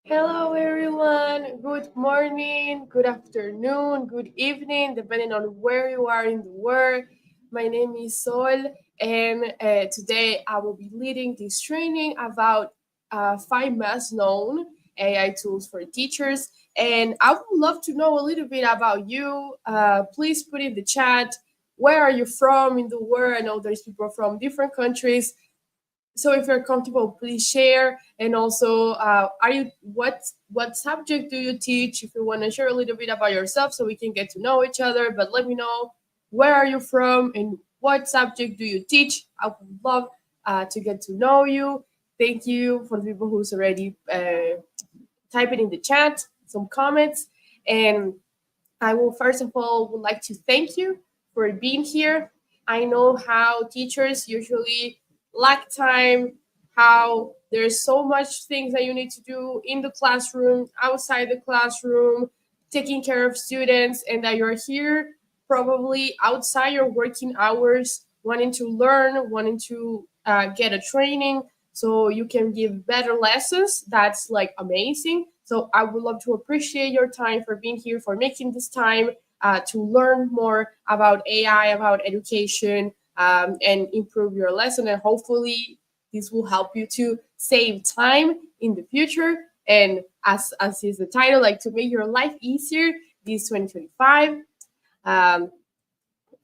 Hello, everyone. Good morning, good afternoon, good evening, depending on where you are in the world. My name is Sol, and today I will be leading this training about five best known AI tools for teachers. And I would love to know a little bit about you. Please put in the chat where are you from in the world. I know there's people from different countries, so if you're comfortable, please share. And also, are you what subject do you teach? If you want to share a little bit about yourself, so we can get to know each other. But let me know where are you from and what subject do you teach. I would love to get to know you. Thank you for the people who's already typing in the chat some comments. And I will first of all would like to thank you for being here. I know how teachers usually lack time, how there's so much things that you need to do in the classroom, outside the classroom, taking care of students, and that you're here probably outside your working hours, wanting to learn, wanting to get a training so you can give better lessons. That's like amazing. So I would love to appreciate your time for being here, for making this time to learn more about AI, about education, and improve your lesson. And hopefully, this will help you to save time in the future. And as is the title, like to make your life easier this 2025. Um,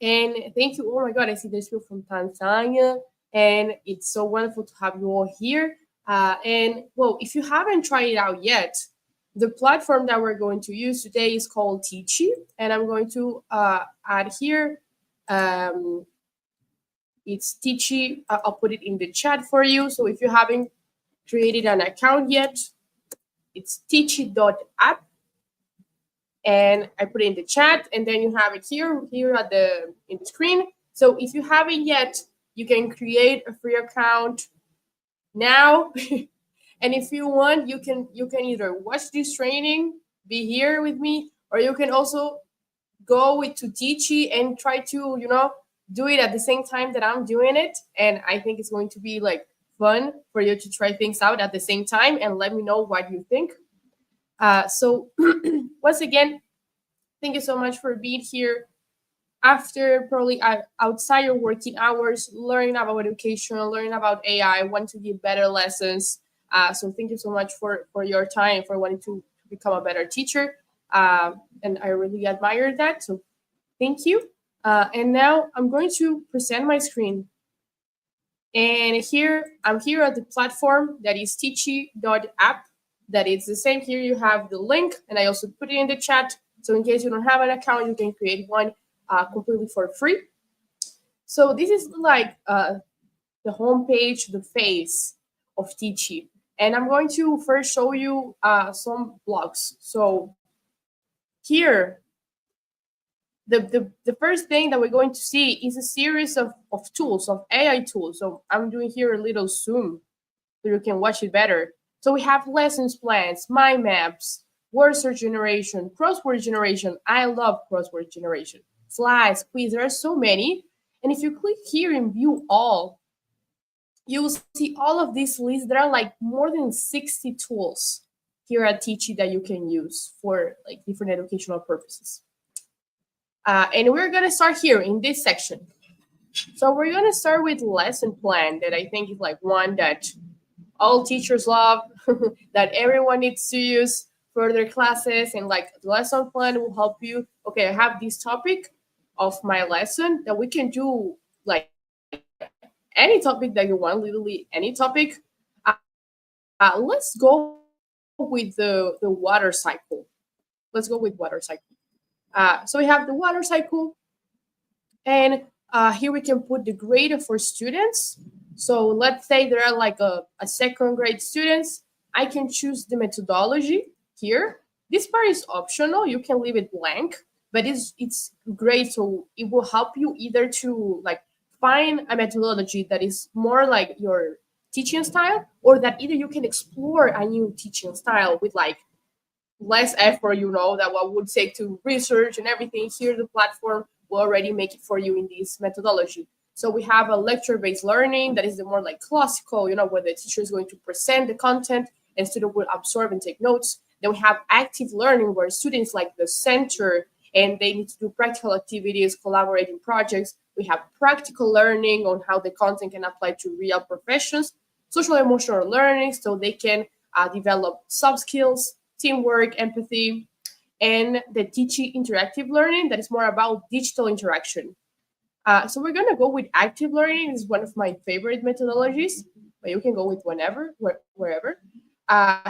and thank you. Oh my God, I see there's people from Tanzania, and it's so wonderful to have you all here. And well, if you haven't tried it out yet, the platform that we're going to use today is called Teachy, and I'm going to add here. Um, it's Teachy. I'll put it in the chat for you. So if you haven't created an account yet, it's teachy.app, and I put it in the chat, and then you have it here at the in the screen. So if you haven't yet, you can create a free account now. And if you want, you can either watch this training, be here with me, or you can also go with to Teachy and try to do it at the same time that I'm doing it. And I think it's going to be like fun for you to try things out at the same time and let me know what you think. So once again, thank you so much for being here after probably outside your working hours, learning about education, learning about AI, want to give better lessons. So thank you so much for your time, for wanting to become a better teacher. And I really admire that. So thank you. And now I'm going to present my screen. And here, I'm here at the platform that is teachy.app. That is the same here. You have the link, and I also put it in the chat. So in case you don't have an account, you can create one completely for free. So this is like the homepage, the face of Teachy. And I'm going to first show you some blogs. So here, the first thing that we're going to see is a series of tools, of AI tools. So I'm doing here a little zoom so you can watch it better. So we have lessons plans, mind maps, word search generation, crossword generation. I love crossword generation. Slides, quiz, there are so many. And if you click here and view all, you will see all of these lists. There are like more than 60 tools here at Teachy that you can use for like different educational purposes. And we're gonna start here in this section. So we're gonna start with lesson plan, that I think is like one that all teachers love, that everyone needs to use for their classes. And like the lesson plan will help you. Okay, I have this topic of my lesson that we can do like any topic that you want, literally any topic. Let's go with the water cycle. Let's go with water cycle. So we have the water cycle, and here we can put the grade for students. So let's say there are like a second grade students. I can choose the methodology here. This part is optional. You can leave it blank, but it's great. So it will help you either to like find a methodology that is more like your teaching style, or that either you can explore a new teaching style with like less effort, that what would take to research and everything. Here the platform will already make it for you in this methodology. So we have a lecture-based learning that is the more like classical, where the teacher is going to present the content and student will absorb and take notes. Then we have active learning, where students like the center and they need to do practical activities, collaborating projects. We have practical learning on how the content can apply to real professions. Social emotional learning, so they can develop soft skills, teamwork, empathy, and the Teachy interactive learning, that is more about digital interaction. So we're gonna go with active learning. This is one of my favorite methodologies, but you can go with wherever.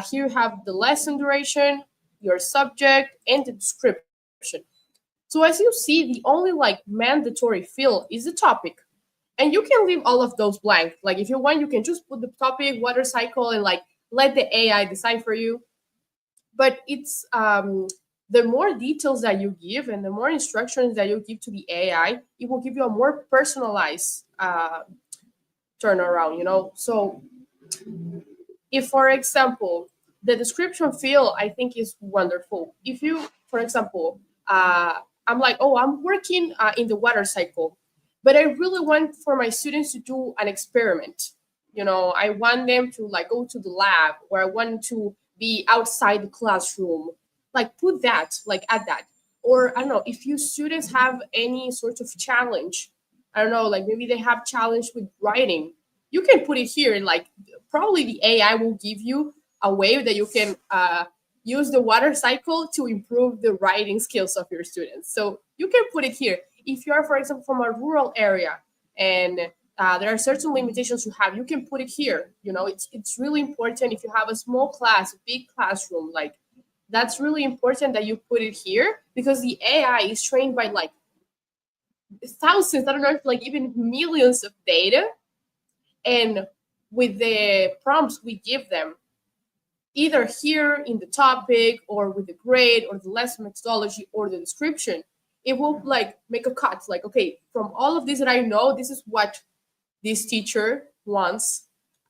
Here you have the lesson duration, your subject, and the description. So as you see, the only like mandatory field is the topic, and you can leave all of those blank. Like if you want, you can just put the topic, water cycle, and like let the AI decide for you. But it's the more details that you give and the more instructions that you give to the AI, it will give you a more personalized turnaround. So if, for example, the description field, I think is wonderful. If you, for example, I'm like, oh, I'm working in the water cycle, but I really want for my students to do an experiment. I want them to like go to the lab, or I want to be outside the classroom. Like put that, like add that. Or I don't know, if you students have any sort of challenge, I don't know, like maybe they have challenge with writing, you can put it here. Like probably the AI will give you a way that you can use the water cycle to improve the writing skills of your students. So you can put it here. If you are, for example, from a rural area and there are certain limitations you have, you can put it here. It's really important if you have a small class, a big classroom, like that's really important that you put it here, because the AI is trained by like thousands, I don't know if like even millions of data. And with the prompts we give them, either here in the topic or with the grade or the lesson methodology or the description, it will like make a cut. Like, okay, from all of this that I know, this is what this teacher wants,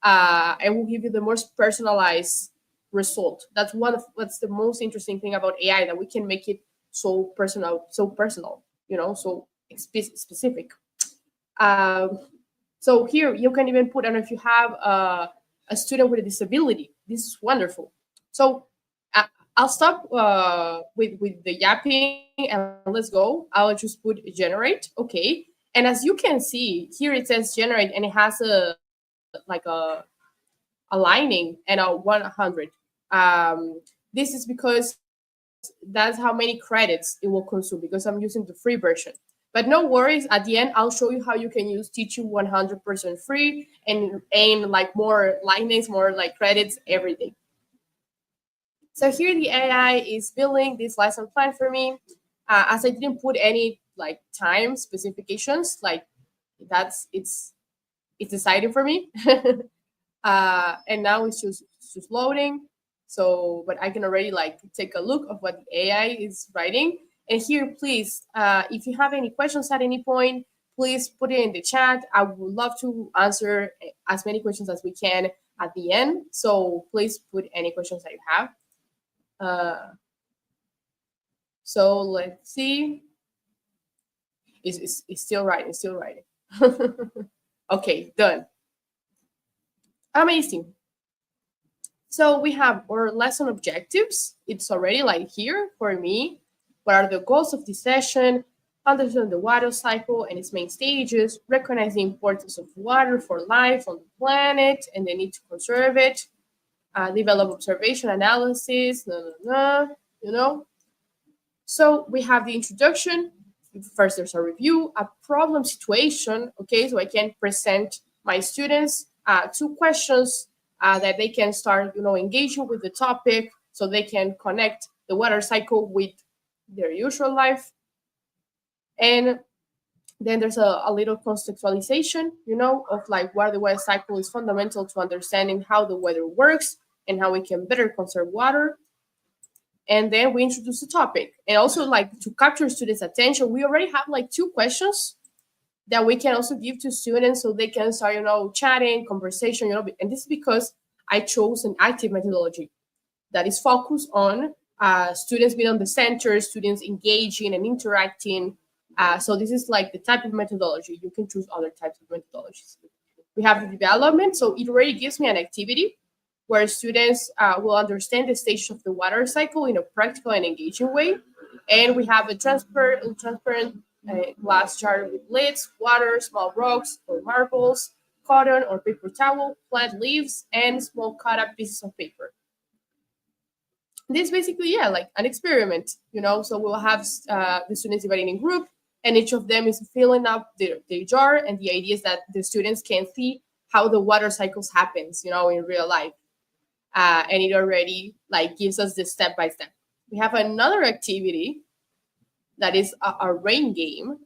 and will give you the most personalized result. That's the most interesting thing about AI, that we can make it so personal, so specific. Um, so here you can even put, I don't know if you have a student with a disability. This is wonderful. So I'll stop with the yapping and let's go. I'll just put generate. Okay. And as you can see, here it says generate, and it has a lining and a 100. This is because that's how many credits it will consume, because I'm using the free version. But no worries, at the end, I'll show you how you can use Teachy 100% free and aim like more linings, more like credits every day. So here the AI is building this lesson plan for me. As I didn't put any like time specifications, like it's decided for me. And now it's just loading. So, but I can already like take a look of what the AI is writing. And here, please, if you have any questions at any point, please put it in the chat. I would love to answer as many questions as we can at the end. So please put any questions that you have. So let's see. It's still writing. It's still writing. Okay, done. Amazing. So we have our lesson objectives. It's already like here for me. What are the goals of this session? Understand the water cycle and its main stages, recognize the importance of water for life on the planet and the need to conserve it, develop observation analysis, So we have the introduction. First, there's a review, a problem situation. Okay, so I can present my students 2 questions that they can start, engaging with the topic, so they can connect the water cycle with their usual life. And then there's a little contextualization, of like why the water cycle is fundamental to understanding how the weather works and how we can better conserve water. And then we introduce the topic. And also, like, to capture students' attention, we already have like 2 questions that we can also give to students, so they can start, chatting, conversation, and this is because I chose an active methodology that is focused on students being on the center, students engaging and interacting. So this is like the type of methodology. You can choose other types of methodologies. We have the development, so it already gives me an activity. where students will understand the stage of the water cycle in a practical and engaging way. And we have a transparent glass jar with lids, water, small rocks or marbles, cotton or paper towel, plant leaves, and small cut up pieces of paper. This basically, yeah, like an experiment, you know. So we'll have the students divided in group, and each of them is filling up their jar. And the idea is that the students can see how the water cycles happens, you know, in real life. And it already like gives us the step by step. We have another activity that is a rain game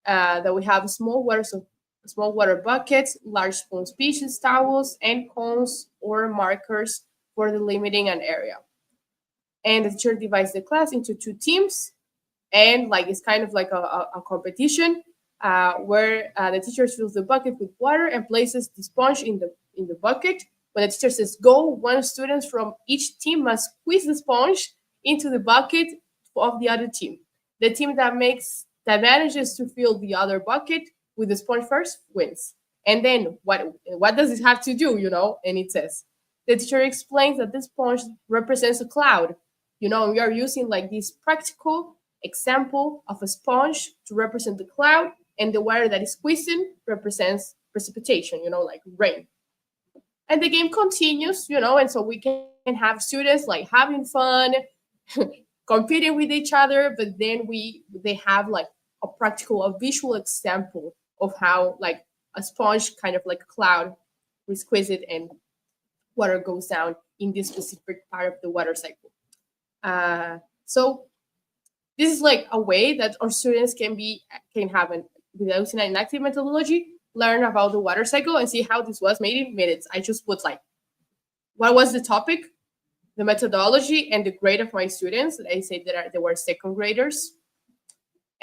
that we have small water buckets, large spoon species towels, and cones or markers for delimiting an area. And the teacher divides the class into two teams, and like it's kind of like a competition where the teacher fills the bucket with water and places the sponge in the bucket. When the teacher says go, one student from each team must squeeze the sponge into the bucket of the other team. The team that manages to fill the other bucket with the sponge first wins. And then what does it have to do, you know? And it says the teacher explains that the sponge represents a cloud. You know, we are using like this practical example of a sponge to represent the cloud, and the water that is squeezing represents precipitation, you know, like rain. And the game continues, you know, and so we can have students like having fun, competing with each other, but then they have like a visual example of how like a sponge kind of like a cloud we squeeze it and water goes down in this specific part of the water cycle. So this is like a way that our students can have an without an active methodology learn about the water cycle and see how this was made in minutes. I just put like what was the topic, the methodology, and the grade of my students. I say that they were second graders.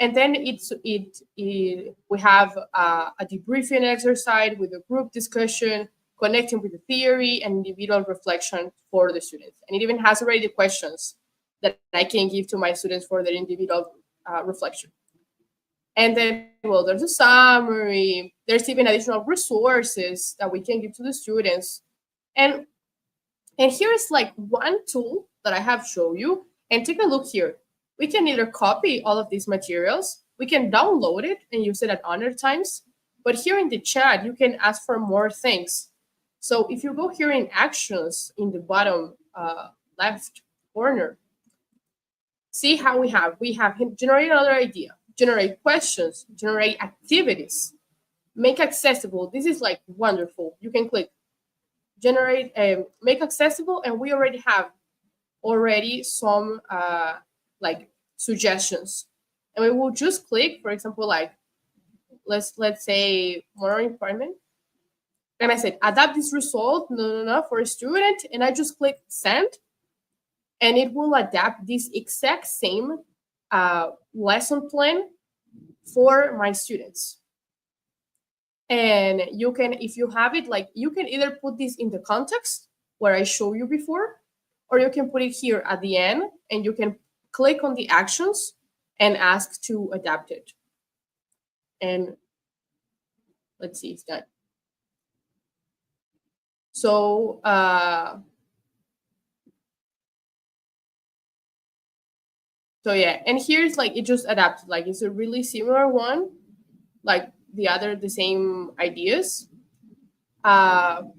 And then we have a debriefing exercise with a group discussion, connecting with the theory and individual reflection for the students. And it even has already the questions that I can give to my students for their individual reflection. And then, well, there's a summary. There's even additional resources that we can give to the students. And here's like one tool that I have shown you. And take a look here. We can either copy all of these materials, we can download it and use it at other times. But here in the chat, you can ask for more things. So if you go here in actions in the bottom left corner, see how we have generate another idea, generate questions, generate activities, make accessible. This is like wonderful. You can click generate, make accessible, and we already have some like suggestions. And we will just click, for example, like let's say moral impairment. And I said, adapt this result, no, for a student. And I just click send. And it will adapt this exact same lesson plan for my students. And you can, if you have it, like you can either put this in the context where I showed you before, or you can put it here at the end and you can click on the actions and ask to adapt it. And let's see, it's done. So yeah, and here's like it just adapted. Like it's a really similar one, like the same ideas. And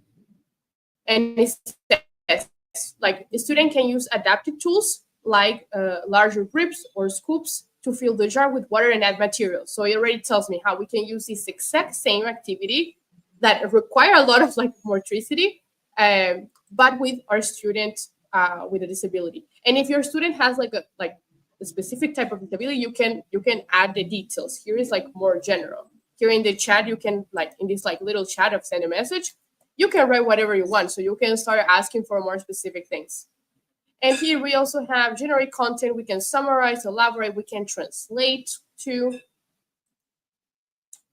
it says like a student can use adaptive tools like larger grips or scoops to fill the jar with water and add materials. So it already tells me how we can use this exact same activity that require a lot of like motricity, but with our student with a disability. And if your student has like a specific type of disability, you can add the details. Here is like more general. Here in the chat, you can like in this like little chat of send a message, you can write whatever you want. So you can start asking for more specific things. And here we also have generate content. We can summarize, elaborate, we can translate to.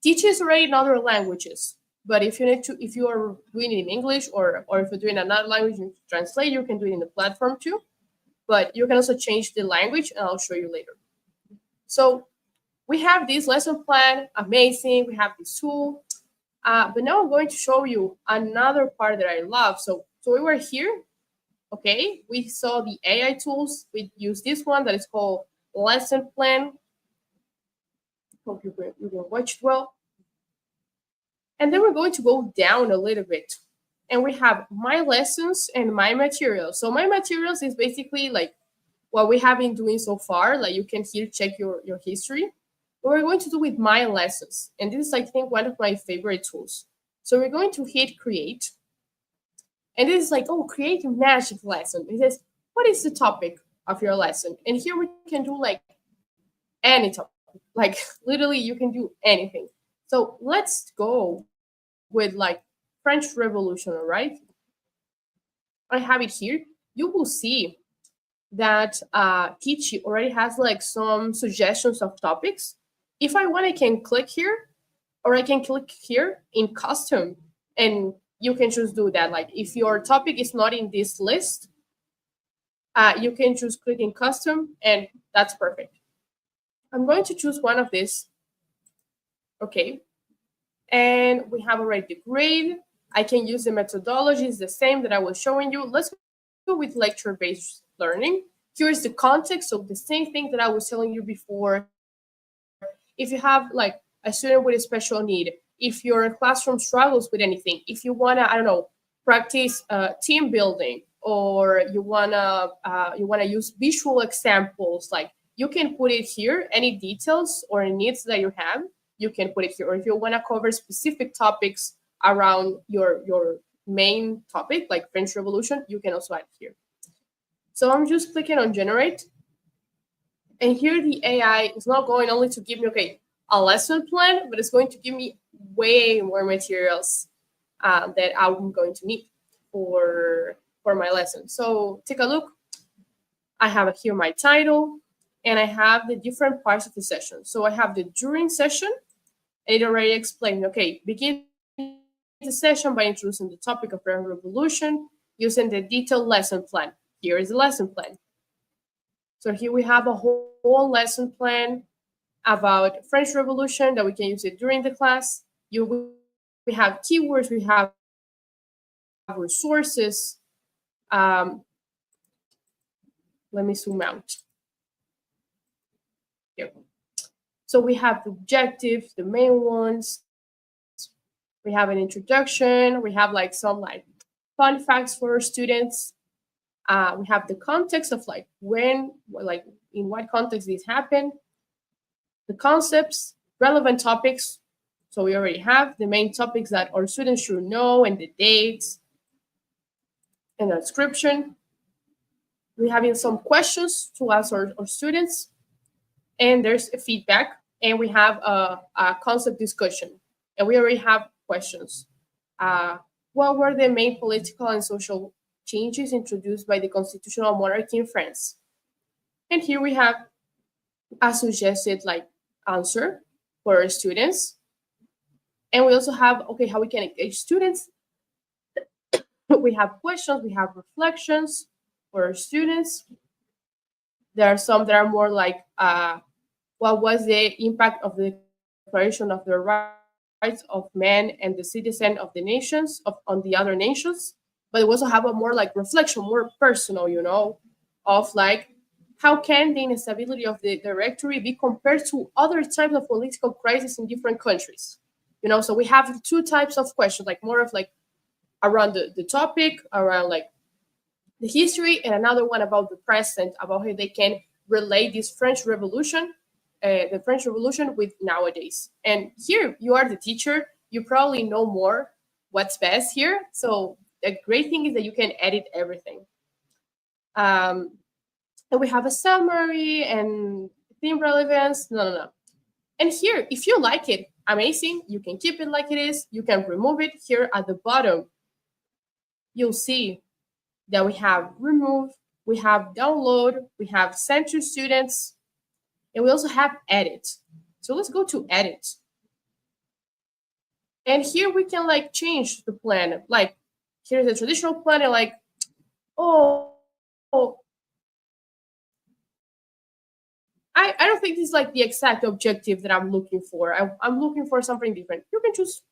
Teach is already in other languages, but if you are doing it in English or if you're doing another language you translate, you can do it in the platform too. But you can also change the language, and I'll show you later. So we have this lesson plan, amazing. We have this tool, but now I'm going to show you another part that I love. So So we were here, okay? We saw the AI tools. We use this one that is called lesson plan. Hope you can watch it well. And then we're going to go down a little bit. And we have my lessons and my materials. So my materials is basically like what we have been doing so far. Like you can here check your history. What we're going to do with my lessons. And this is, I think, one of my favorite tools. So we're going to hit create. And this is like, oh, create a magic lesson. It says, what is the topic of your lesson? And here we can do like any topic. Like literally you can do anything. So let's go with like French Revolution, all right? I have it here. You will see that Teachy already has like some suggestions of topics. If I want, I can click here, or I can click here in custom, and you can just do that. Like if your topic is not in this list, you can choose click in custom, and that's perfect. I'm going to choose one of these. Okay. And we have already the grade. I can use the methodology, it's the same that I was showing you. Let's go with lecture-based learning. Here's the context, so the same thing that I was telling you before. If you have like a student with a special need, if your classroom struggles with anything, if you wanna, I don't know, practice team building, or you wanna use visual examples, like you can put it here. Any details or needs that you have, you can put it here. Or if you wanna cover specific topics around your main topic, like French Revolution, you can also add here. So I'm just clicking on generate. And here the AI is not going only to give me, okay, a lesson plan, but it's going to give me way more materials that I'm going to need for my lesson. So take a look. I have here my title, and I have the different parts of the session. So I have the during session. It already explained, okay, begin the session by introducing the topic of French Revolution using the detailed lesson plan. Here is the lesson plan. So here we have a whole lesson plan about French Revolution that we can use it during the class. We have keywords, we have resources. Let me zoom out. Here. So we have the objectives, the main ones. We have an introduction. We have like some like fun facts for our students. We have the context of like when, like in what context this happened. The concepts, relevant topics. So we already have the main topics that our students should know, and the dates, and the description. We have some questions to ask our students, and there's a feedback, and we have a concept discussion, and we already have questions. What were the main political and social changes introduced by the constitutional monarchy in France? And here we have a suggested like answer for our students. And we also have, okay, how we can engage students. We have questions, we have reflections for our students. There are some that are more like, what was the impact of the Declaration of the Rights of Man and the Citizen of the Nations, on the other nations? But we also have a more like reflection, more personal, of like, how can the instability of the directory be compared to other types of political crises in different countries? So we have two types of questions, like more of like around the topic, around like the history, and another one about the present, about how they can relate this French Revolution, the French Revolution, with nowadays. And here you are the teacher, you probably know more what's best here. So the great thing is that you can edit everything. And we have a summary and theme relevance. No. And here, if you like it, amazing. You can keep it like it is. You can remove it. Here at the bottom, you'll see that we have remove, we have download, we have send to students, and we also have edit. So let's go to edit. And here we can like change the plan. Like here's the traditional plan, and like, oh, I don't think this is like the exact objective that I'm looking for. I'm looking for something different. You can choose.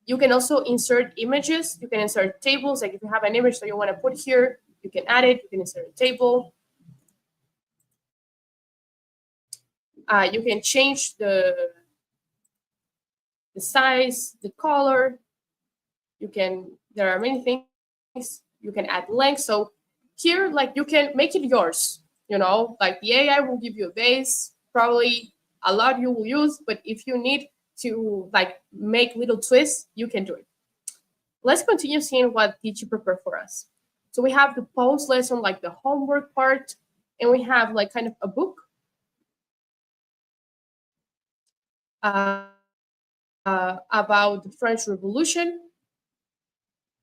You can also insert images. You can insert tables. Like if you have an image that you want to put here, you can add it. You can insert a table. You can change the size, the color. There are many things. You can add links. So here, like you can make it yours. Like the AI will give you a base, probably a lot you will use, but if you need to like make little twists, you can do it. Let's continue seeing what Teachy prepared for us. So we have the post lesson, like the homework part, and we have like kind of a book about the French Revolution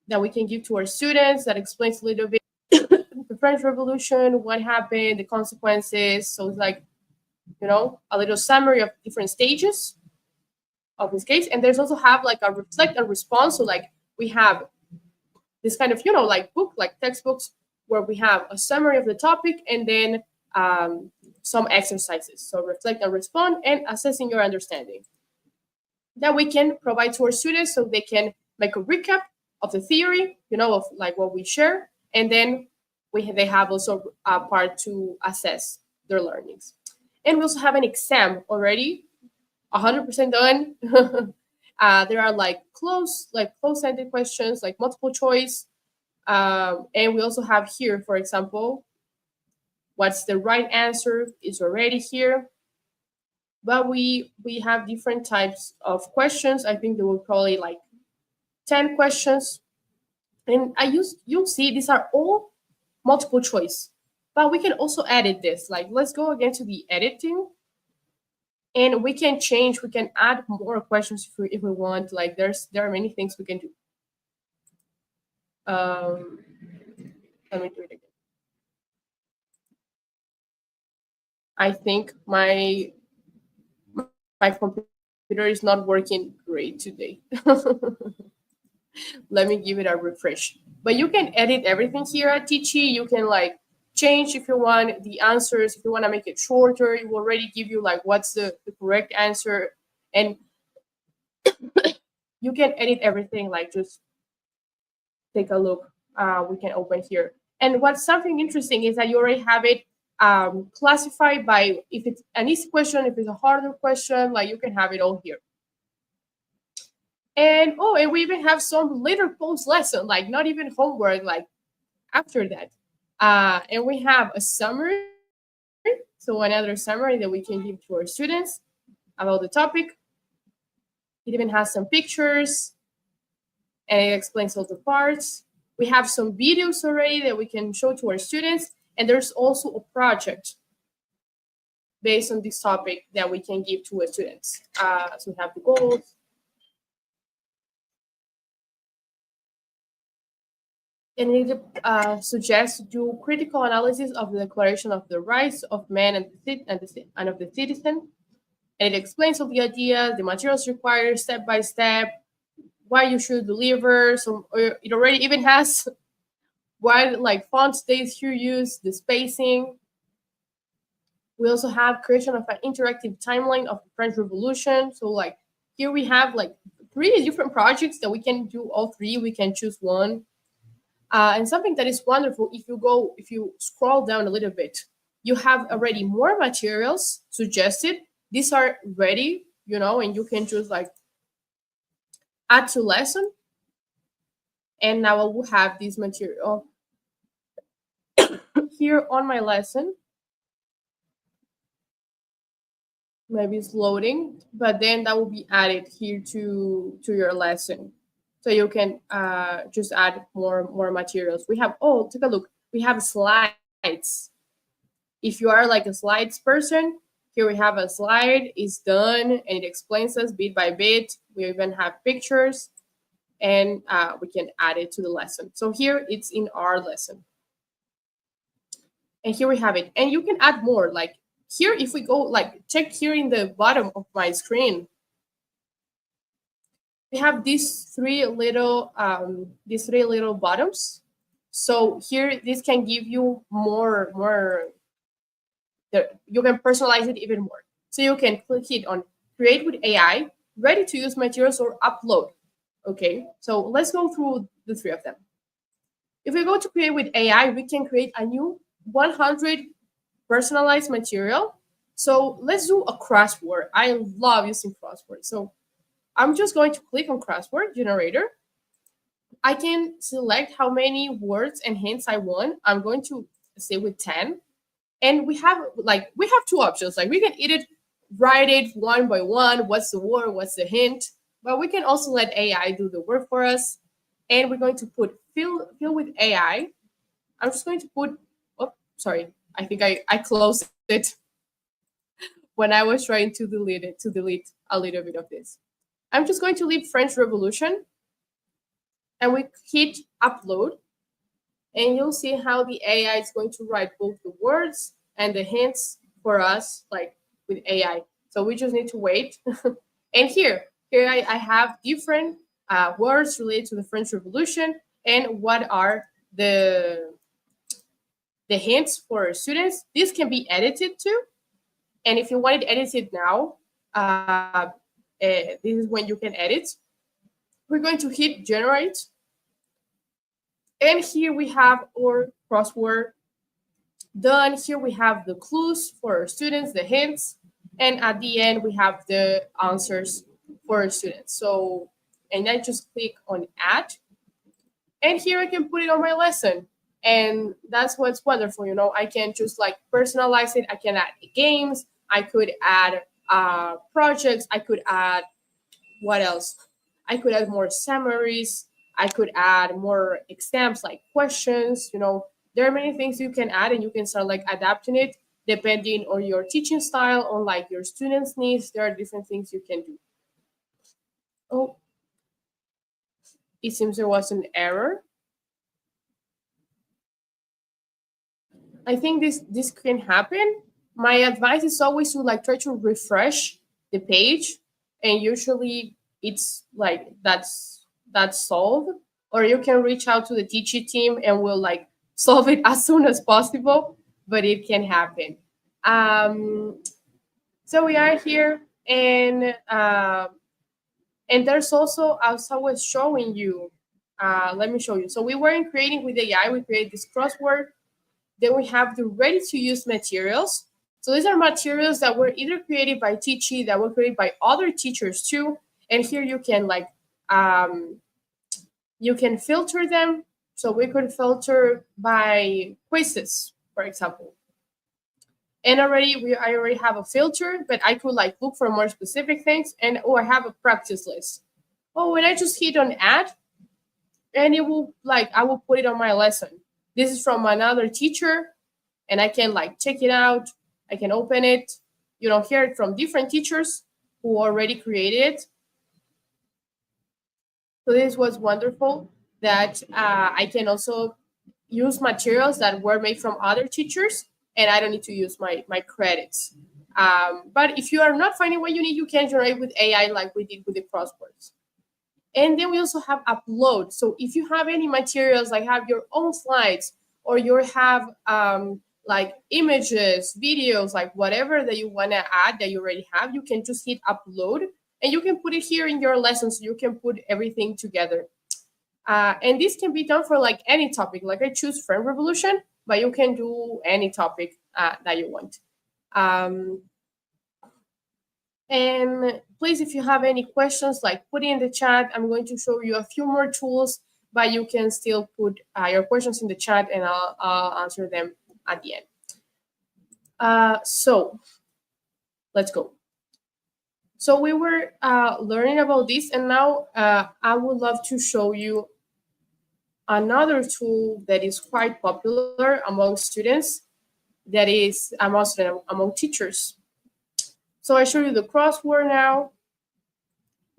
that we can give to our students that explains a little bit the French Revolution, what happened, the consequences. So it's like, a little summary of different stages of this case. And there's also have like a reflect and response. So like we have this kind of, like book, like textbooks, where we have a summary of the topic and then some exercises. So reflect and respond and assessing your understanding that we can provide to our students so they can make a recap of the theory, of like what we share. And then they have also a part to assess their learnings. And we also have an exam already, 100% done. There are like close-ended questions, like multiple choice. And we also have here, for example, what's the right answer is already here. But we have different types of questions. I think there will probably like 10 questions. And you'll see these are all multiple choice. But we can also edit this. Like let's go again to the editing. And we can add more questions if we want. Like there are many things we can do. Let me do it again. I think my computer is not working great today. Let me give it a refresh. But you can edit everything here at Teachy. You can like change if you want the answers. If you want to make it shorter, it will already give you like what's the correct answer. And you can edit everything. Like just take a look. We can open here. And what's something interesting is that you already have it classified by if it's an easy question, if it's a harder question, like you can have it all here. And we even have some later post lesson, like not even homework, like after that. And we have a summary, so another summary that we can give to our students about the topic. It even has some pictures, and it explains all the parts. We have some videos already that we can show to our students, and there's also a project based on this topic that we can give to our students. So we have the goals. And it suggests to do critical analysis of the Declaration of the Rights of Man and of the Citizen. And it explains all the ideas, the materials required step by step, why you should deliver. So it already even has what like font states you use, the spacing. We also have creation of an interactive timeline of the French Revolution. So like here we have like 3 different projects that we can do all 3. We can choose one. And something that is wonderful, if you scroll down a little bit, you have already more materials suggested. These are ready, and you can just like add to lesson. And now I will have this material here on my lesson. Maybe it's loading, but then that will be added here to your lesson. So you can just add more materials. We have, take a look. We have slides. If you are like a slides person, here we have a slide. It's done, and it explains us bit by bit. We even have pictures, and we can add it to the lesson. So here it's in our lesson. And here we have it. And you can add more. Like here, if we go, like check here in the bottom of my screen, we have these three little bottoms. So here, this can give you more. You can personalize it even more. So you can click it on create with AI, ready to use materials, or upload. Okay, so let's go through the three of them. If we go to create with AI, we can create a new 100 personalized material. So let's do a crossword. I love using crossword. So I'm just going to click on crossword generator. I can select how many words and hints I want. I'm going to say with 10. And we have two options. Like we can edit, write it one by one. What's the word? What's the hint? But we can also let AI do the work for us. And we're going to put fill with AI. I'm just going to put, oh, sorry. I think I closed it when I was trying to delete a little bit of this. I'm just going to leave French Revolution and we hit upload, and you'll see how the AI is going to write both the words and the hints for us, like with AI. So we just need to wait. And here I have different words related to the French Revolution and what are the hints for students. This can be edited too. And if you want it edited now, this is when you can edit. We're going to hit generate. And here we have our crossword done. Here we have the clues for our students, the hints. And at the end, we have the answers for our students. So, and I just click on add. And here I can put it on my lesson. And that's what's wonderful. I can just like personalize it. I can add games. I could add projects. I could add, what else? I could add more summaries. I could add more exams like questions. There are many things you can add, and you can start like adapting it depending on your teaching style, on like your students' needs. There are different things you can do. Oh, it seems there was an error. I think this can happen. My advice is always to like try to refresh the page, and usually it's like that's solved. Or you can reach out to the Teachy team and we'll like solve it as soon as possible. But it can happen. So we are here, and there's also, as I was showing you. Let me show you. So we were in creating with AI. We created this crossword. Then we have the ready to use materials. So these are materials that were either created by Teachy, that were created by other teachers too. And here you can like you can filter them. So we could filter by quizzes, for example. And I already have a filter, but I could like look for more specific things. And I have a practice list. Oh, and I just hit on add, and it will like I will put it on my lesson. This is from another teacher, and I can like check it out. I can open it. Hear it from different teachers who already created it. So this was wonderful that I can also use materials that were made from other teachers, and I don't need to use my credits. But if you are not finding what you need, you can generate with AI like we did with the crosswords. And then we also have upload. So if you have any materials, like have your own slides, or you have like images, videos, like whatever that you want to add that you already have, you can just hit upload, and you can put it here in your lesson. So you can put everything together. And this can be done for like any topic. Like I choose French Revolution, but you can do any topic that you want. And please, if you have any questions, like put it in the chat. I'm going to show you a few more tools, but you can still put your questions in the chat, and I'll answer them at the end. So let's go. So we were learning about this, and now I would love to show you another tool that is quite popular among students, that is among teachers. So I show you the crossword now.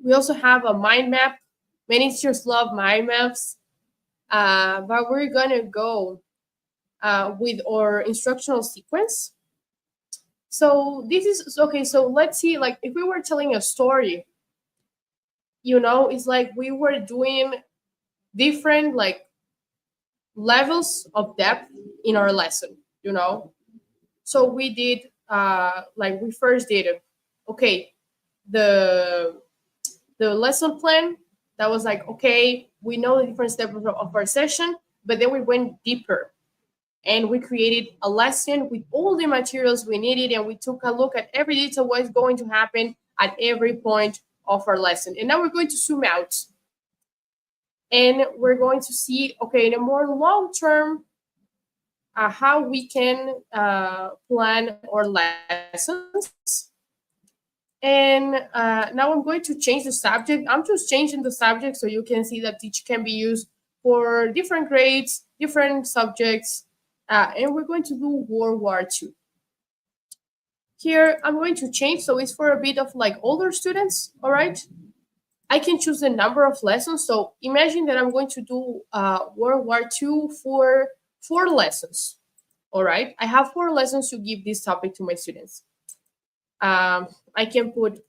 We also have a mind map. Many teachers love mind maps, but we're gonna go with our instructional sequence. So this is okay. So let's see, like if we were telling a story, it's like we were doing different like levels of depth in our lesson. So we did like we first did okay, the lesson plan, That was like, okay, we know the different steps of our session, but then we went deeper and we created a lesson with all the materials we needed, and we took a look at every detail what is going to happen at every point of our lesson. And now we're going to zoom out and we're going to see, okay, in a more long term, how we can plan our lessons. And now I'm going to change the subject. I'm just changing the subject so you can see that Teachy can be used for different grades, different subjects. And we're going to do World War II. Here, I'm going to change, so it's for a bit of like older students, all right? I can choose the number of lessons. So imagine that I'm going to do World War II for 4 lessons, all right? I have 4 lessons to give this topic to my students. I can put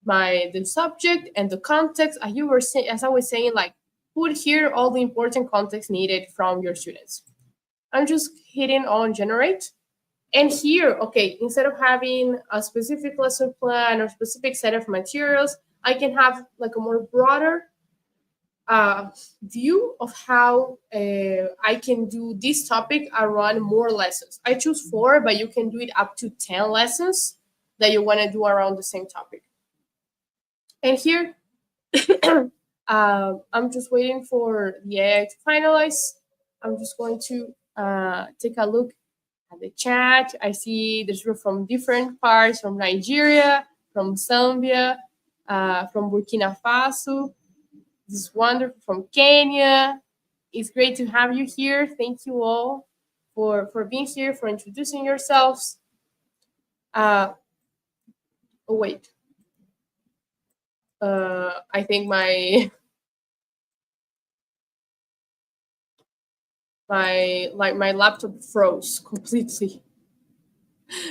the subject and the context, as I was saying, like put here all the important context needed from your students. I'm just hitting on generate. And here, okay, instead of having a specific lesson plan or specific set of materials, I can have like a more broader view of how I can do this topic around more lessons. I choose 4, but you can do it up to 10 lessons that you want to do around the same topic. And here, I'm just waiting for the AI to finalize. I'm just going to take a look at the chat. I see there's from different parts, from Nigeria, from Zambia, from Burkina Faso. This is wonderful, from Kenya. It's great to have you here. Thank you all for being here, for introducing yourselves. Oh, wait. I think my laptop froze completely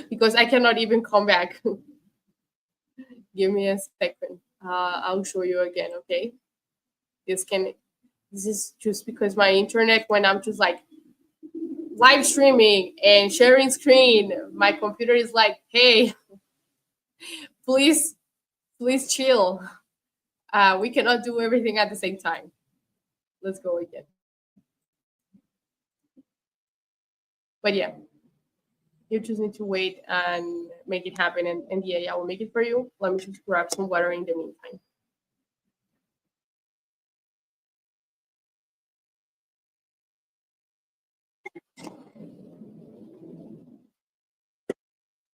because I cannot even come back. Give me a second. I'll show you again, okay? This is just because my internet, when I'm just like live streaming and sharing screen, my computer is like, hey, please chill. We cannot do everything at the same time. Let's go again. But yeah, you just need to wait and make it happen, and the AI will make it for you. Let me just grab some water in the meantime.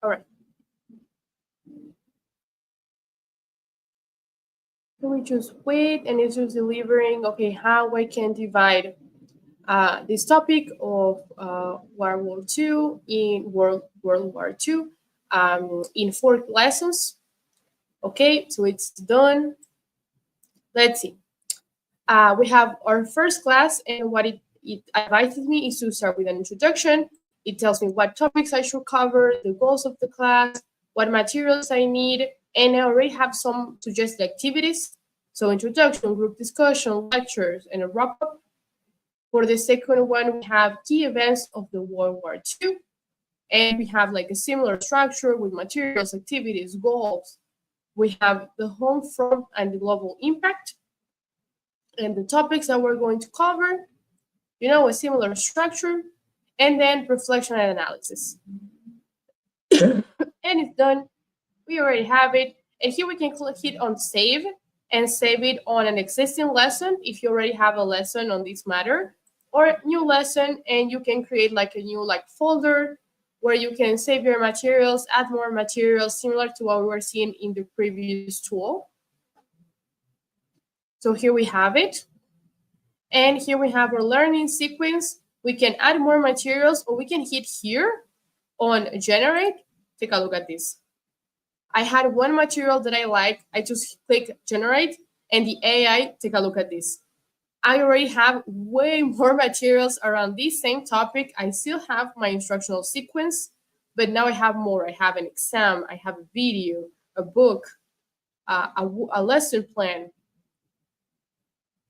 All right. So we just wait, and it's just delivering, okay, how I can divide this topic of World War II in World War II in 4 lessons. Okay, so it's done. Let's see. We have our first class, and what it advises me is to start with an introduction. It tells me what topics I should cover, the goals of the class, what materials I need, and I already have some suggested activities. So introduction, group discussion, lectures, and a wrap-up. For the second one, we have key events of the World War II, and we have like a similar structure with materials, activities, goals. We have the home front and the global impact, and the topics that we're going to cover, a similar structure, and then reflection and analysis. And it's done. We already have it. And here we can hit on save and save it on an existing lesson if you already have a lesson on this matter, or new lesson, and you can create like a new folder where you can save your materials, add more materials, similar to what we were seeing in the previous tool. So here we have it. And here we have our learning sequence. We can add more materials, or we can hit here on generate. Take a look at this. I had one material that I like. I just click generate, and the AI, take a look at this. I already have way more materials around this same topic. I still have my instructional sequence, but now I have more. I have an exam, I have a video, a book, a lesson plan,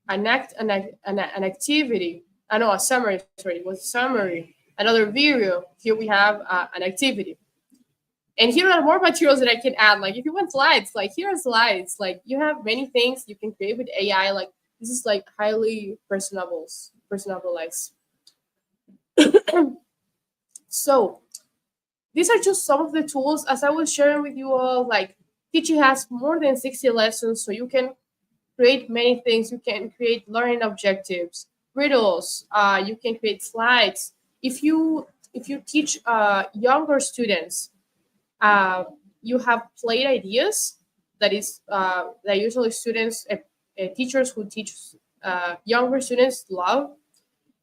an activity. I know a summary. Sorry, it was a summary. Another video. Here we have an activity. And here are more materials that I can add. Like if you want slides, like here are slides. Like you have many things you can create with AI. Like this is like highly personalized. So these are just some of the tools. As I was sharing with you all, like Teachy has more than 60 lessons, so you can create many things. You can create learning objectives, riddles. You can create slides. If you teach younger students, uh, you have played ideas. That usually students, teachers who teach younger students love.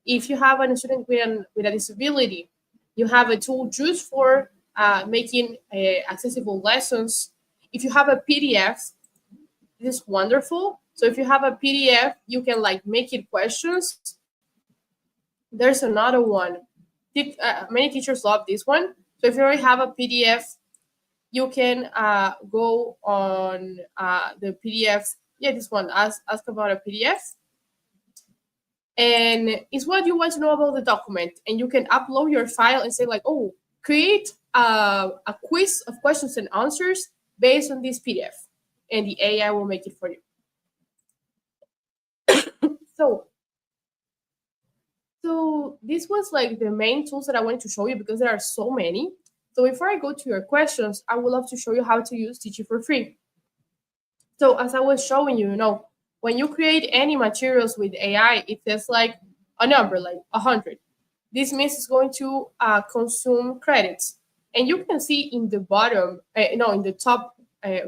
If you have a student with a disability, you have a tool just for making accessible lessons. If you have a PDF, this is wonderful. So if you have a PDF, you can like make it questions. There's another one. Many teachers love this one. So if you already have a PDF, you can go on the PDF. Yeah, this one. Ask about a PDF, and it's what you want to know about the document, and you can upload your file and say like, oh, create a quiz of questions and answers based on this PDF, and the AI will make it for you. So this was like the main tools that I wanted to show you because there are so many. So before I go to your questions, I would love to show you how to use Teachy for free. So as I was showing you, when you create any materials with AI, it says like a number, like 100. This means it's going to consume credits. And you can see in the bottom, in the top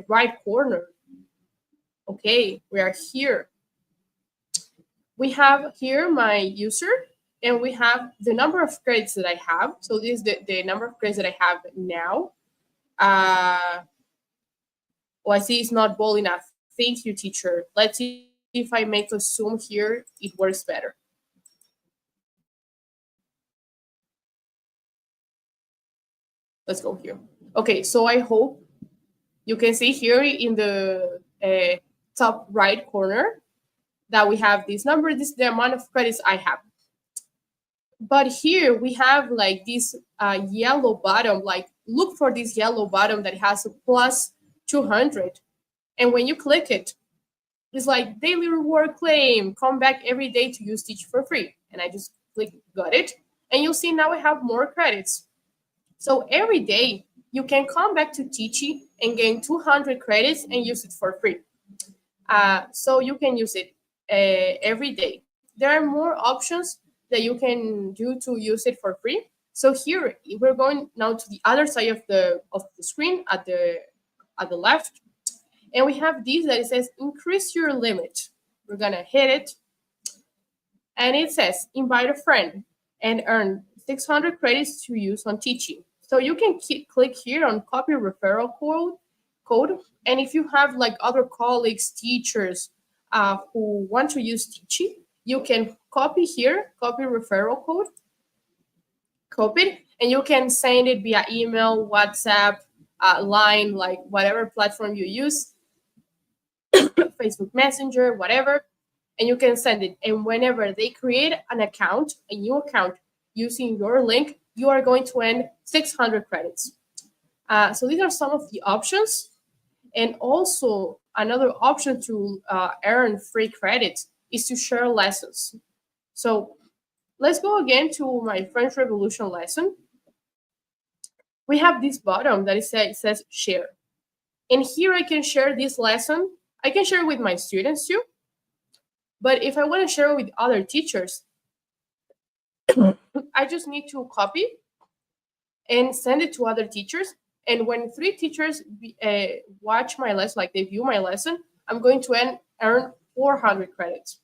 right corner, okay, we are here. We have here my user, and we have the number of credits that I have. So this is the number of credits that I have now. Oh, I see it's not bold enough. Thank you, teacher. Let's see if I make a zoom here, it works better. Let's go here. Okay, so I hope you can see here in the top right corner that we have this number. This is the amount of credits I have. But here we have like this yellow bottom, like look for this yellow bottom that has a plus 200. And when you click it, it's like daily reward claim, come back every day to use Teach for free. And I just click got it. And you'll see now I have more credits. So every day you can come back to Teachy and gain 200 credits and use it for free. So you can use it every day. There are more options that you can do to use it for free. So here we're going now to the other side of the screen at the left, and we have this that it says increase your limit. We're gonna hit it, and it says invite a friend and earn 600 credits to use on Teachy. So you can click here on copy referral code, and if you have like other colleagues, teachers who want to use Teachy, you can copy here, copy referral code, copy it, and you can send it via email, WhatsApp, Line, like whatever platform you use, Facebook Messenger, whatever, and you can send it. And whenever they create an account, a new account using your link, you are going to earn 600 credits. So these are some of the options. And also another option to earn free credits is to share lessons. So let's go again to my French Revolution lesson. We have this bottom that it says share. And here I can share this lesson. I can share with my students too. But if I want to share with other teachers, I just need to copy and send it to other teachers. And when 3 teachers watch my lesson, like they view my lesson, I'm going to earn 400 credits.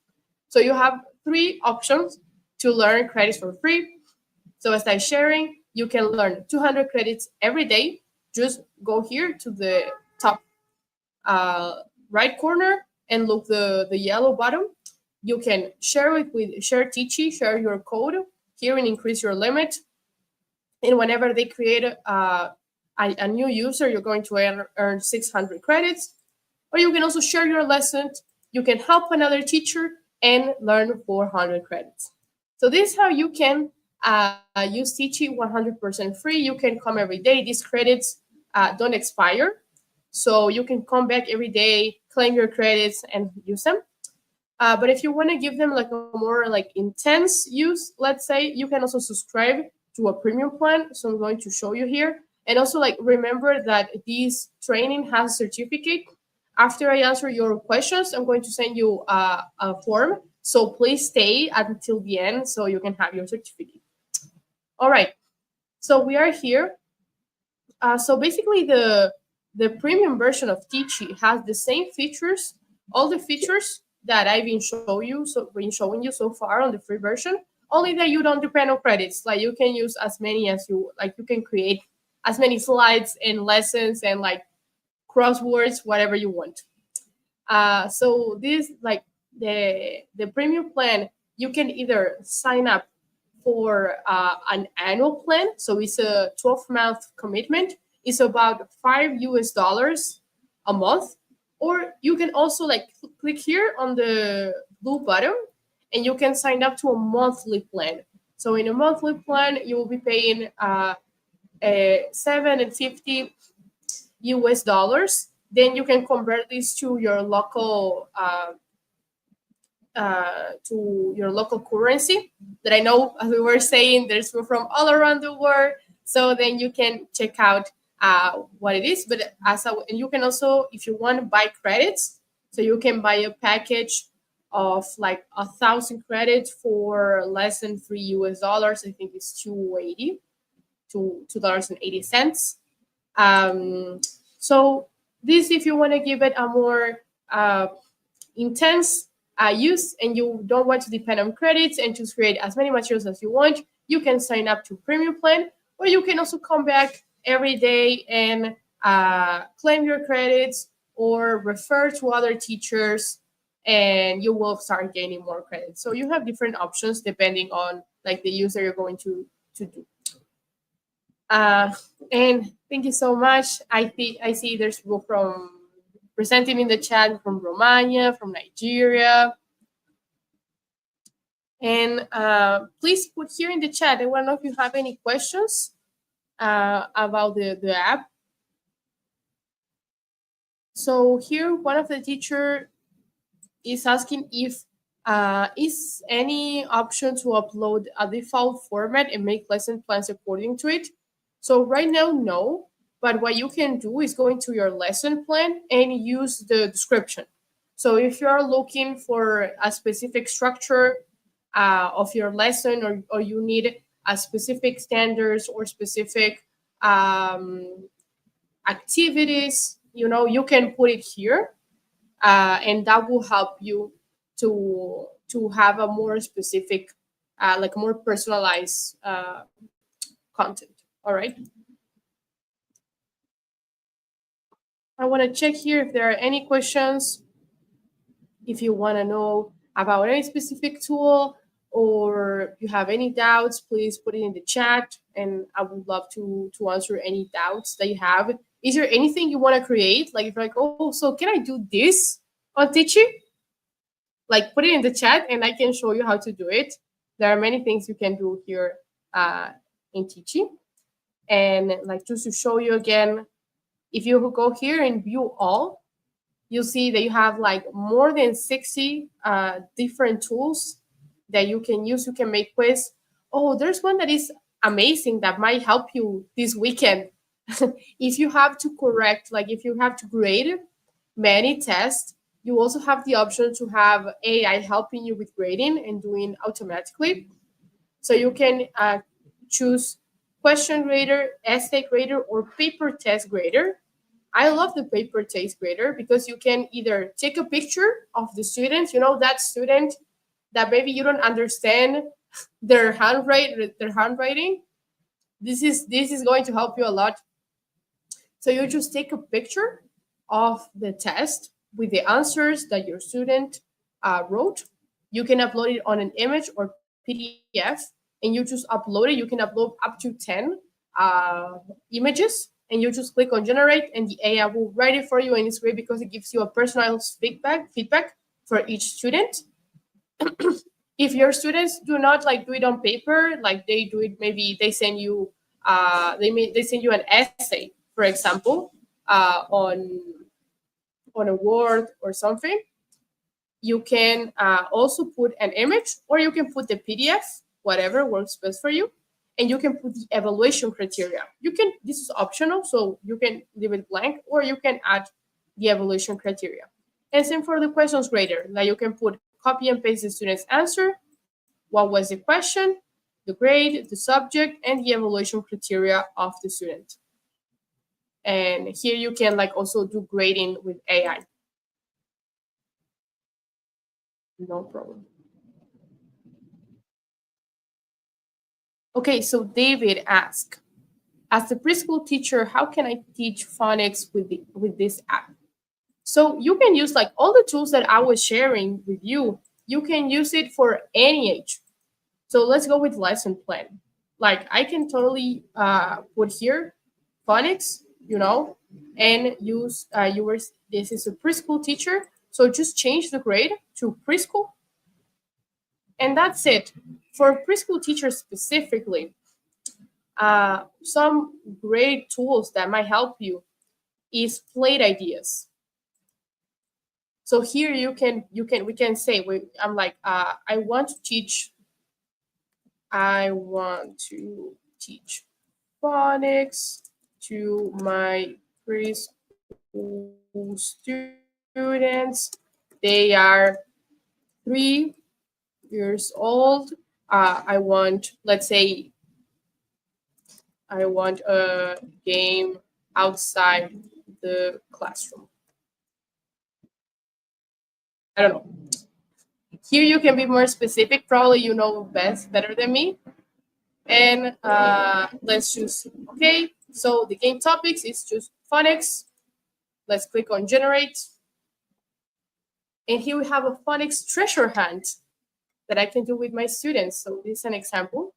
So you have 3 options to learn credits for free. So as I'm sharing, you can learn 200 credits every day. Just go here to the top right corner and look the yellow bottom. You can share it with share Teachy, share your code here and increase your limit. And whenever they create a new user, you're going to earn 600 credits. Or you can also share your lesson. You can help another teacher and learn 400 credits. So this is how you can use Teachy 100% free. You can come every day. These credits don't expire. So you can come back every day, claim your credits, and use them. But if you want to give them like a more like intense use, let's say, you can also subscribe to a premium plan. So I'm going to show you here. And also like remember that this training has a certificate. After I answer your questions, I'm going to send you a form. So please stay until the end so you can have your certificate. All right. So we are here. So basically, the premium version of Teachy has the same features, all the features that I've been showing you so far on the free version. Only that you don't depend on credits. Like you can use as many as you like. You can create as many slides and lessons and like crosswords, whatever you want. So this like the premium plan, you can either sign up for an annual plan. So it's a 12-month commitment. It's about $5 a month. Or you can also like click here on the blue button and you can sign up to a monthly plan. So in a monthly plan, you will be paying 7.50 US dollars. Then you can convert this to your local currency that I know, as we were saying, there's people from all around the world. So then you can check out what it is. But and you can also, if you want to buy credits, so you can buy a package of like 1,000 credits for less than $3 US. I think it's 2.80 to $2.80. So this, if you want to give it a more intense use and you don't want to depend on credits and just create as many materials as you want, you can sign up to premium plan, or you can also come back every day and claim your credits or refer to other teachers, and you will start gaining more credits. So you have different options depending on like the use that you're going to do. And thank you so much. I see there's people from presenting in the chat from Romania, from Nigeria. And please put here in the chat. I want to know if you have any questions about the app. So here, one of the teacher is asking if is any option to upload a default format and make lesson plans according to it. So right now, no. But what you can do is go into your lesson plan and use the description. So if you are looking for a specific structure of your lesson, or you need a specific standards or specific activities, you can put it here, and that will help you to have a more specific, like more personalized content. All right. I want to check here if there are any questions. If you want to know about any specific tool or you have any doubts, please put it in the chat, and I would love to answer any doubts that you have. Is there anything you want to create? Like if you're like, oh, so can I do this on Teachy? Like put it in the chat and I can show you how to do it. There are many things you can do here in Teachy. And like just to show you again, if you go here and view all, you'll see that you have like more than 60 different tools that you can use. You can make quiz. Oh, there's one that is amazing that might help you this weekend. If you have to correct, like if you have to grade many tests, you also have the option to have AI helping you with grading and doing automatically. So you can choose question grader, essay grader, or paper test grader. I love the paper test grader because you can either take a picture of the student, that student that maybe you don't understand their handwriting. This is going to help you a lot. So you just take a picture of the test with the answers that your student wrote. You can upload it on an image or PDF, and you just upload it. You can upload up to 10 images, and you just click on generate, and the AI will write it for you. And it's great because it gives you a personalized feedback for each student. If your students do not do it on paper, like they do it, maybe they send you they send you an essay for example, on a Word or something, you can also put an image, or you can put the PDF, whatever works best for you, and you can put the evaluation criteria. You can, this is optional, so you can leave it blank, or you can add the evaluation criteria. And same for the questions grader, like you can put copy and paste the student's answer, what was the question, the grade, the subject, and the evaluation criteria of the student. And here you can like also do grading with AI. No problem. Okay, so David asked, as a preschool teacher, how can I teach phonics with this app? So you can use like all the tools that I was sharing with you. You can use it for any age. So let's go with lesson plan. Like I can totally put here phonics, and use yours. This is a preschool teacher. So just change the grade to preschool, and that's it. For preschool teachers specifically, some great tools that might help you is plate ideas. So here we can say I'm like I want to teach phonics to my preschool students. They are 3 years old. I want, let's say, I want a game outside the classroom. I don't know. Here you can be more specific. Probably you know best, better than me. And let's choose. Okay, so the game topics is just phonics. Let's click on generate. And here we have a phonics treasure hunt that I can do with my students. So this is an example.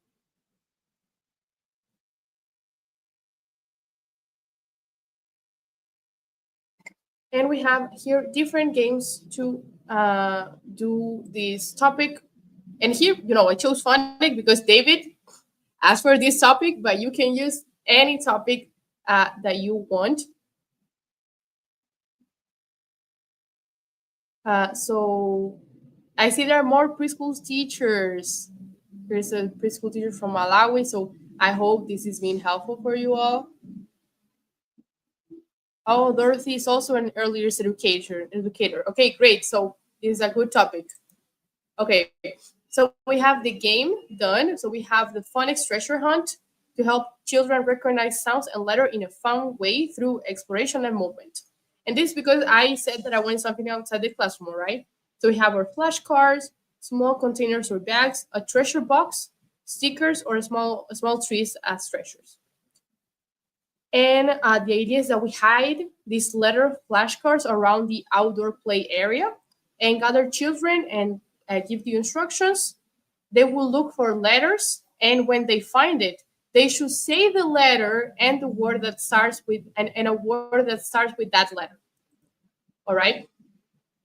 And we have here different games to do this topic. And here, I chose phonics because David asked for this topic, but you can use any topic that you want. So I see there are more preschool teachers. There's a preschool teacher from Malawi, so I hope this is being helpful for you all. Oh, Dorothy is also an early years educator. Okay, great. So this is a good topic. Okay, so we have the game done. So we have the phonics treasure hunt to help children recognize sounds and letter in a fun way through exploration and movement. And this because I said that I wanted something outside the classroom, right? So we have our flashcards, small containers or bags, a treasure box, stickers, or small trees as treasures. And the idea is that we hide these letter flashcards around the outdoor play area and gather children and give the instructions. They will look for letters, and when they find it, they should say the letter and the word that starts with and a word that starts with that letter. All right.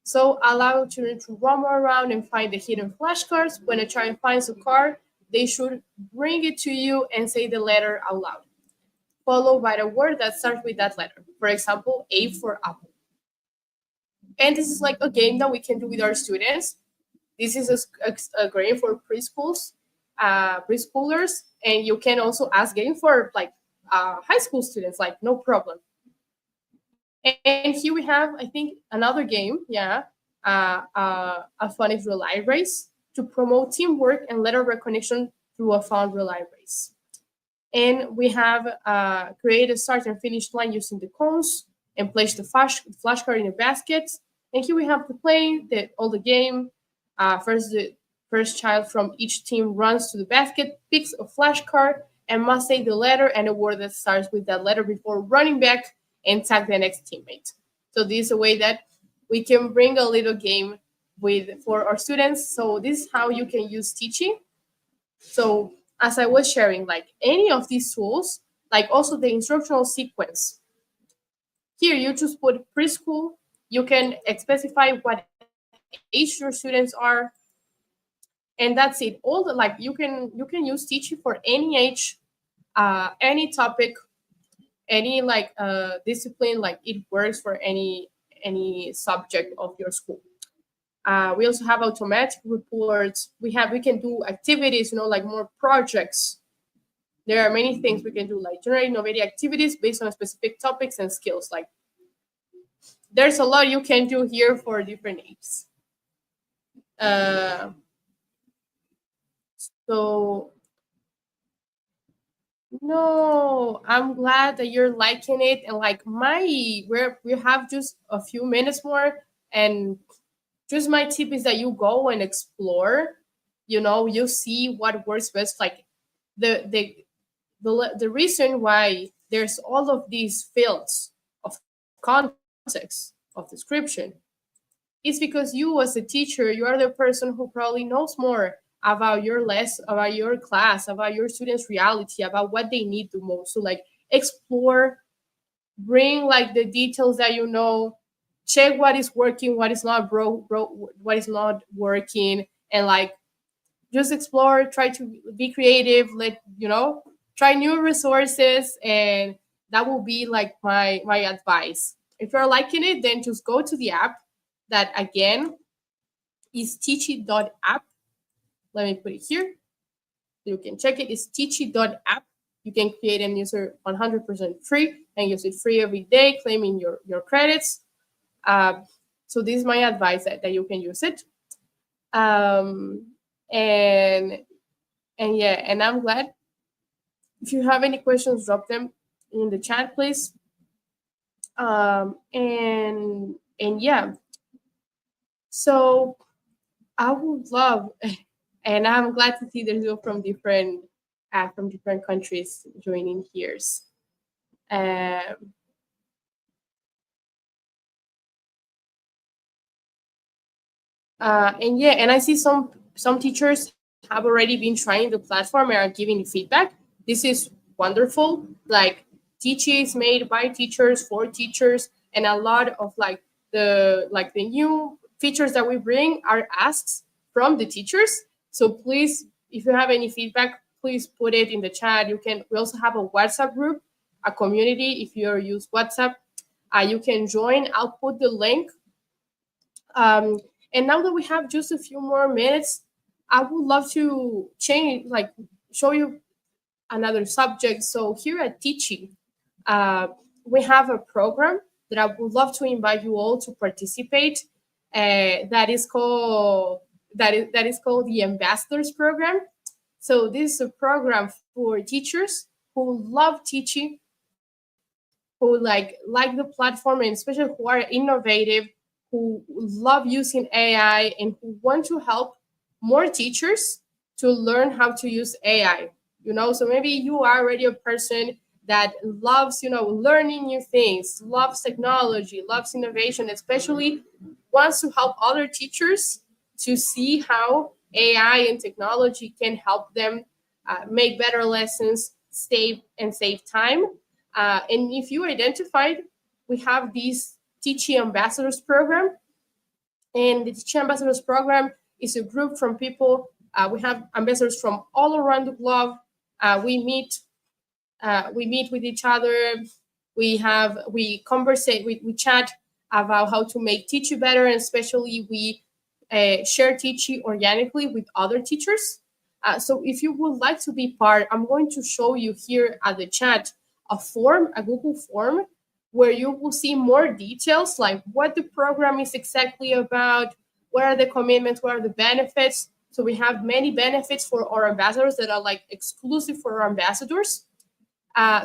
So allow children to roam around and find the hidden flashcards. When a child finds a card, they should bring it to you and say the letter out loud, followed by the word that starts with that letter. For example, A for apple. And this is like a game that we can do with our students. This is a game for preschoolers, and you can also ask game for like high school students, like no problem. And here we have, I think, another game, a phonics relay race to promote teamwork and letter recognition through a fun relay race. And we have created a start and finish line using the cones and place the flashcard in the baskets. And here we have the play, all the game. The first child from each team runs to the basket, picks a flashcard, and must say the letter and a word that starts with that letter before running back and tag the next teammate. So this is a way that we can bring a little game for our students. So this is how you can use Teachy. So as I was sharing, like any of these tools, like also the instructional sequence. Here you just put preschool. You can specify what age your students are, and that's it. All the you can use Teachy for any age, any topic, any like discipline, like it works for any subject of your school. We also have automatic reports. We can do activities, like more projects. There are many things we can do, like generate innovative activities based on specific topics and skills. Like there's a lot you can do here for different apes. Uh, so no, I'm glad that you're liking it. And like we have just a few minutes more, and just my tip is that you go and explore. You see what works best. Like the reason why there's all of these fields of context of description is because you as a teacher, you are the person who probably knows more about your lesson, about your class, about your students reality, about what they need the most. So like explore, bring like the details that check what is working, what is not what is not working, and like just explore, try to be creative, try new resources. And that will be like my advice. If you're liking it, then just go to the app. That again is teachy.app. Let me put it here. You can check it. It's teachy.app. You can create and use it 100% free and use it free every day, claiming your credits. So this is my advice that you can use it. Um, and yeah, and I'm glad. If you have any questions, drop them in the chat, please. And yeah, so I would love, and I'm glad to see there's people from different countries joining here. Um, and yeah, and I see some teachers have already been trying the platform and are giving feedback. This is wonderful. Like Teachy is made by teachers for teachers, and a lot of the new features that we bring are asks from the teachers. So please, if you have any feedback, please put it in the chat. We also have a WhatsApp group, a community. If you use WhatsApp, you can join. I'll put the link. And now that we have just a few more minutes, I would love to show you another subject. So here at Teachy, we have a program that I would love to invite you all to participate. That is called the Ambassadors Program. So this is a program for teachers who love teaching, who like the platform, and especially who are innovative, who love using AI, and who want to help more teachers to learn how to use AI. So maybe you are already a person that loves, learning new things, loves technology, loves innovation, especially wants to help other teachers to see how AI and technology can help them make better lessons, save time. And if you identified, we have this Teachy Ambassadors Program. And the Teachy Ambassadors Program is a group from people. We have ambassadors from all around the globe. We meet with each other. We conversate, we chat about how to make Teachy better, and especially we share Teachy organically with other teachers. So if you would like to be part, I'm going to show you here at the chat a Google form, where you will see more details, like what the program is exactly about, what are the commitments, what are the benefits. So we have many benefits for our ambassadors that are like exclusive for our ambassadors.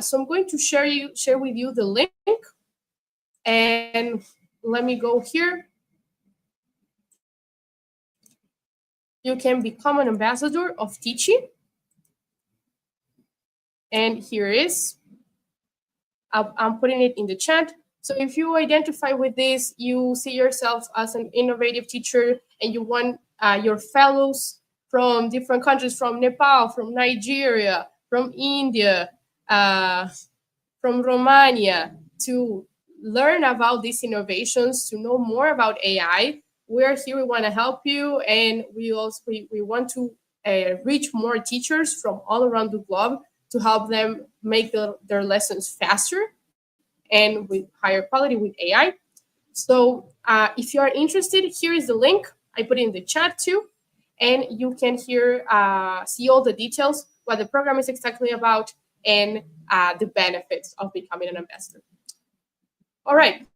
So I'm going to share with you the link, and let me go here. You can become an ambassador of Teachy. And here is, I'm putting it in the chat. So if you identify with this, you see yourself as an innovative teacher, and you want your fellows from different countries, from Nepal, from Nigeria, from India, from Romania, to learn about these innovations, to know more about AI. We're here, we want to help you, and we want to reach more teachers from all around the globe to help them make their lessons faster and with higher quality with AI. So if you are interested, here is the link. I put it in the chat too, and you can here see all the details, what the program is exactly about, and the benefits of becoming an ambassador. All right.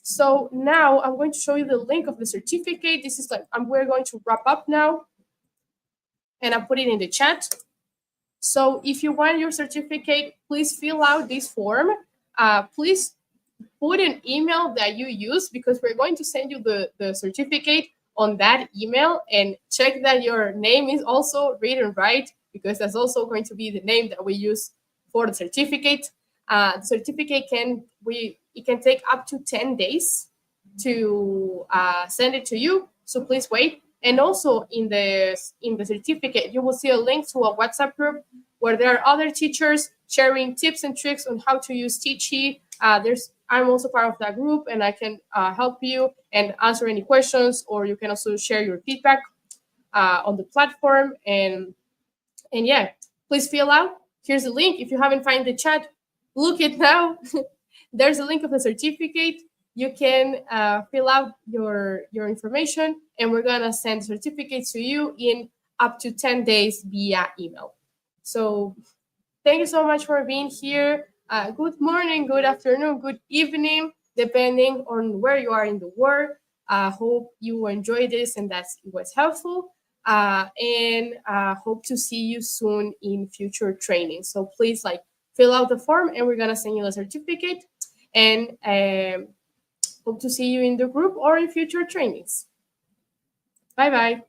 So now I'm going to show you the link of the certificate. This is like, we're going to wrap up now, and I put it in the chat. So if you want your certificate, please fill out this form. Please put an email that you use, because we're going to send you the certificate on that email, and check that your name is also written right, because that's also going to be the name that we use for the certificate. The certificate it can take up to 10 days to send it to you, so please wait. And also in the certificate, you will see a link to a WhatsApp group where there are other teachers sharing tips and tricks on how to use Teachy. I'm also part of that group, and I can help you and answer any questions, or you can also share your feedback on the platform. And yeah, please fill out. Here's the link. If you haven't found the chat, look it now. There's a link of the certificate. You can fill out your information, and we're gonna send certificates to you in up to 10 days via email. So thank you so much for being here. Good morning, good afternoon, good evening, depending on where you are in the world. I hope you enjoyed this and that it was helpful. And hope to see you soon in future training. So please fill out the form, and we're gonna send you a certificate. And hope to see you in the group or in future trainings. Bye bye.